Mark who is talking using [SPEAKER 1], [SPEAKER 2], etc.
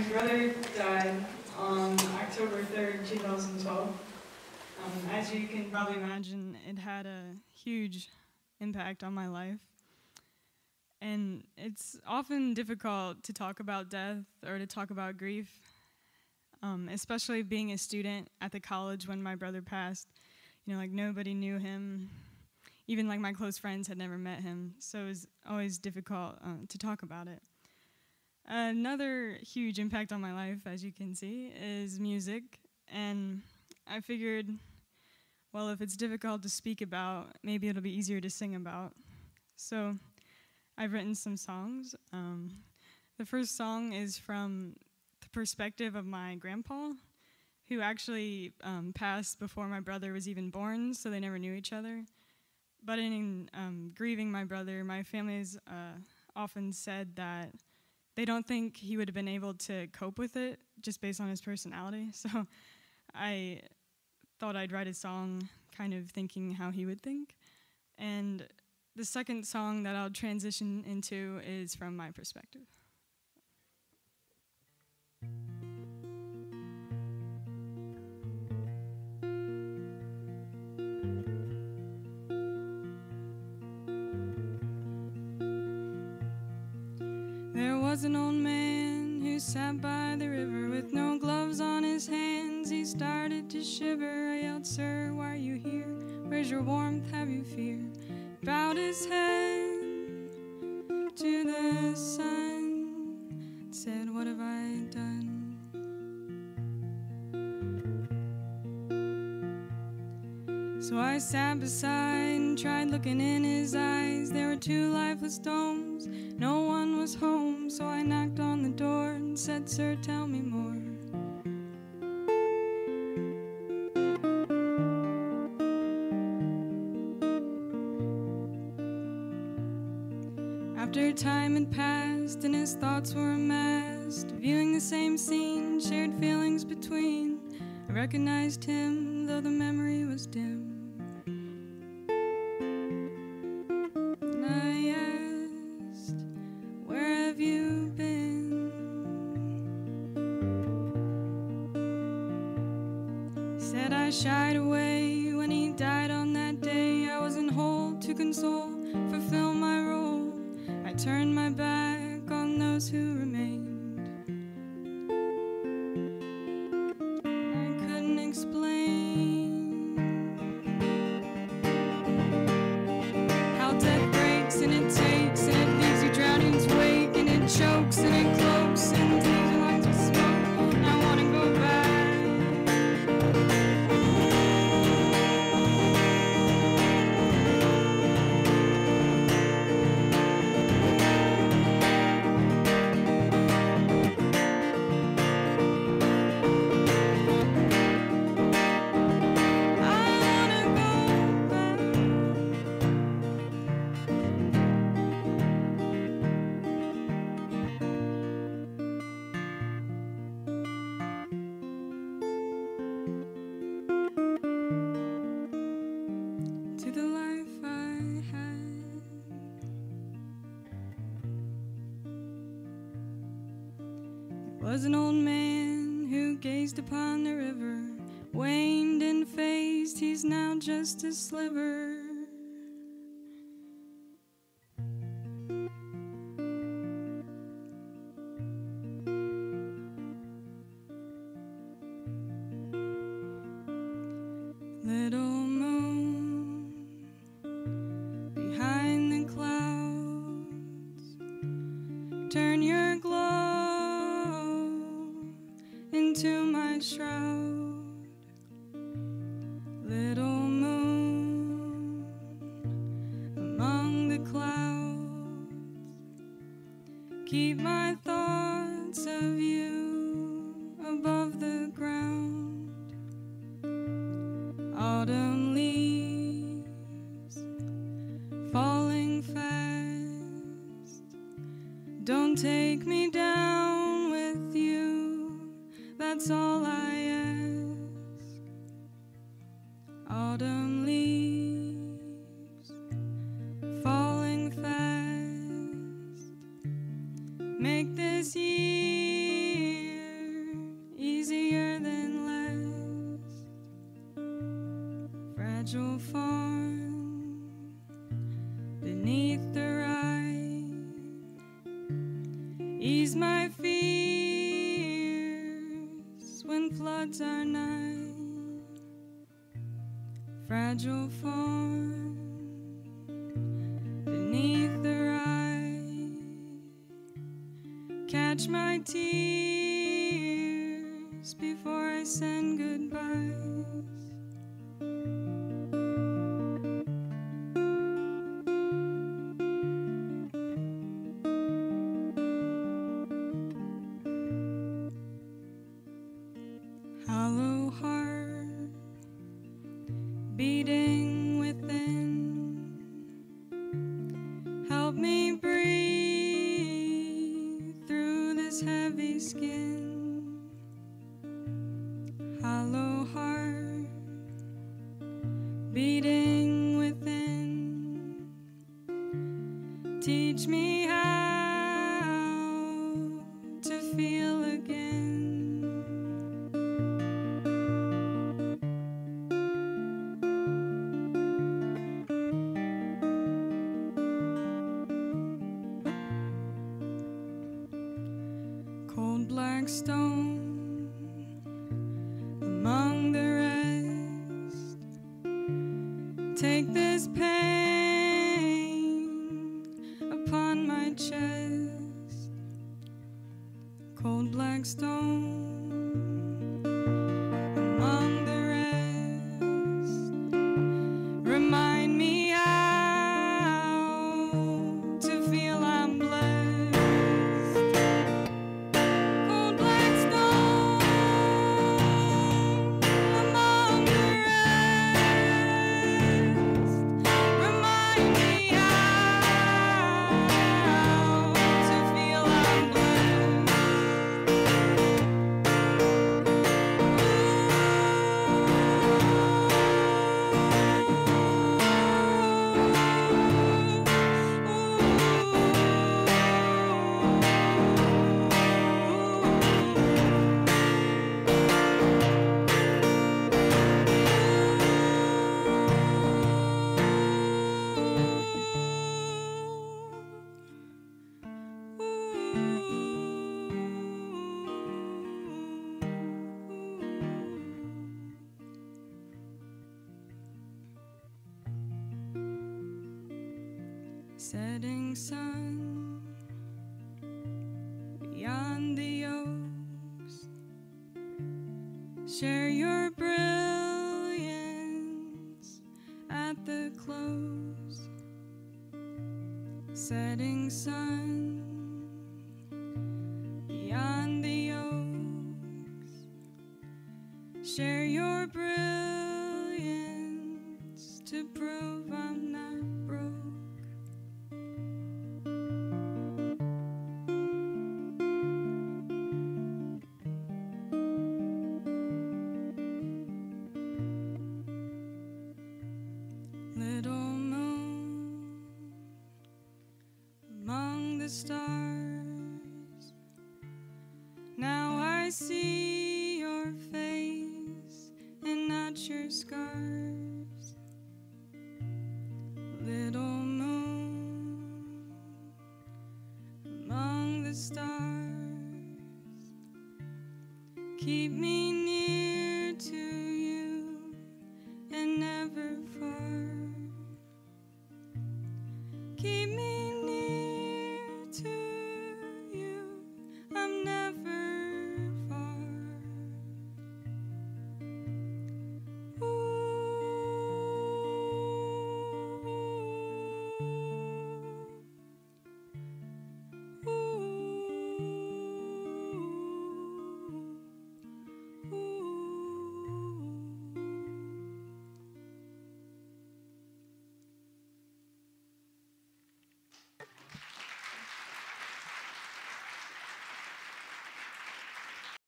[SPEAKER 1] My brother died on October 3rd, 2012. As you can probably imagine, it had a huge impact on my life. And it's often difficult to talk about death or to talk about grief, especially being a student at the college when my brother passed. You know, like nobody knew him. Even like my close friends had never met him, so it was always difficult to talk about it. Another huge impact on my life, as you can see, is music. And I figured, well, if it's difficult to speak about, maybe it'll be easier to sing about. So I've written some songs. The first song is from the perspective of my grandpa, who actually passed before my brother was even born, so they never knew each other. But in grieving my brother, my family's often said that they don't think he would have been able to cope with it just based on his personality. So I thought I'd write a song kind of thinking how he would think. And the second song that I'll transition into is from my perspective. There was an old man who sat by the river with no gloves on his hands. He started to shiver. I yelled, "Sir, why are you here? Where's your warmth? Have you fear?" Bowed his head to the sun, said, "What have I done?" So I sat beside and tried looking in his eyes. There were two lifeless domes, no one was home. So I knocked on the door and said, "Sir, tell me more." After time had passed and his thoughts were amassed, viewing the same scene, shared feelings between, I recognized him, though the memory was dim. And I asked, "Where have you been?" He said, "I shied away when he died on that day. I wasn't whole to console, fulfill my role. I turned my back on those who remained. I couldn't explain how death breaks and it takes and it leaves you drowning in its wake, and it chokes and it cloaks and leaves your lungs with smoke. And I want to go back. Was an old man who gazed upon the river, waned and phased, he's now just a sliver. Little moon behind the clouds, turn your glow into my shroud. Little moon among the clouds, keep my thoughts of you above the ground. Autumn leaves falling fast, don't take me down with you, that's all I ask. Autumn leaves falling fast, make this year beneath the ride. Ease my fears when floods are nigh. Fragile form beneath the ride. Catch my tears before I send goodbyes. Hollow heart beating within, help me breathe through this heavy skin. Hollow heart beating within, teach me how to feel again. Cold black stone among the rest, take this pain upon my chest. Cold black stone among the rest, remind me how to feel I'm blessed. Setting sun beyond the oaks, share your brilliance at the close. Setting sun beyond the oaks, share your brilliance to prove I'm not broke. Little moon among the stars, now I see your face and not your scars. Little moon among the stars, keep me near to you and never far. Keep me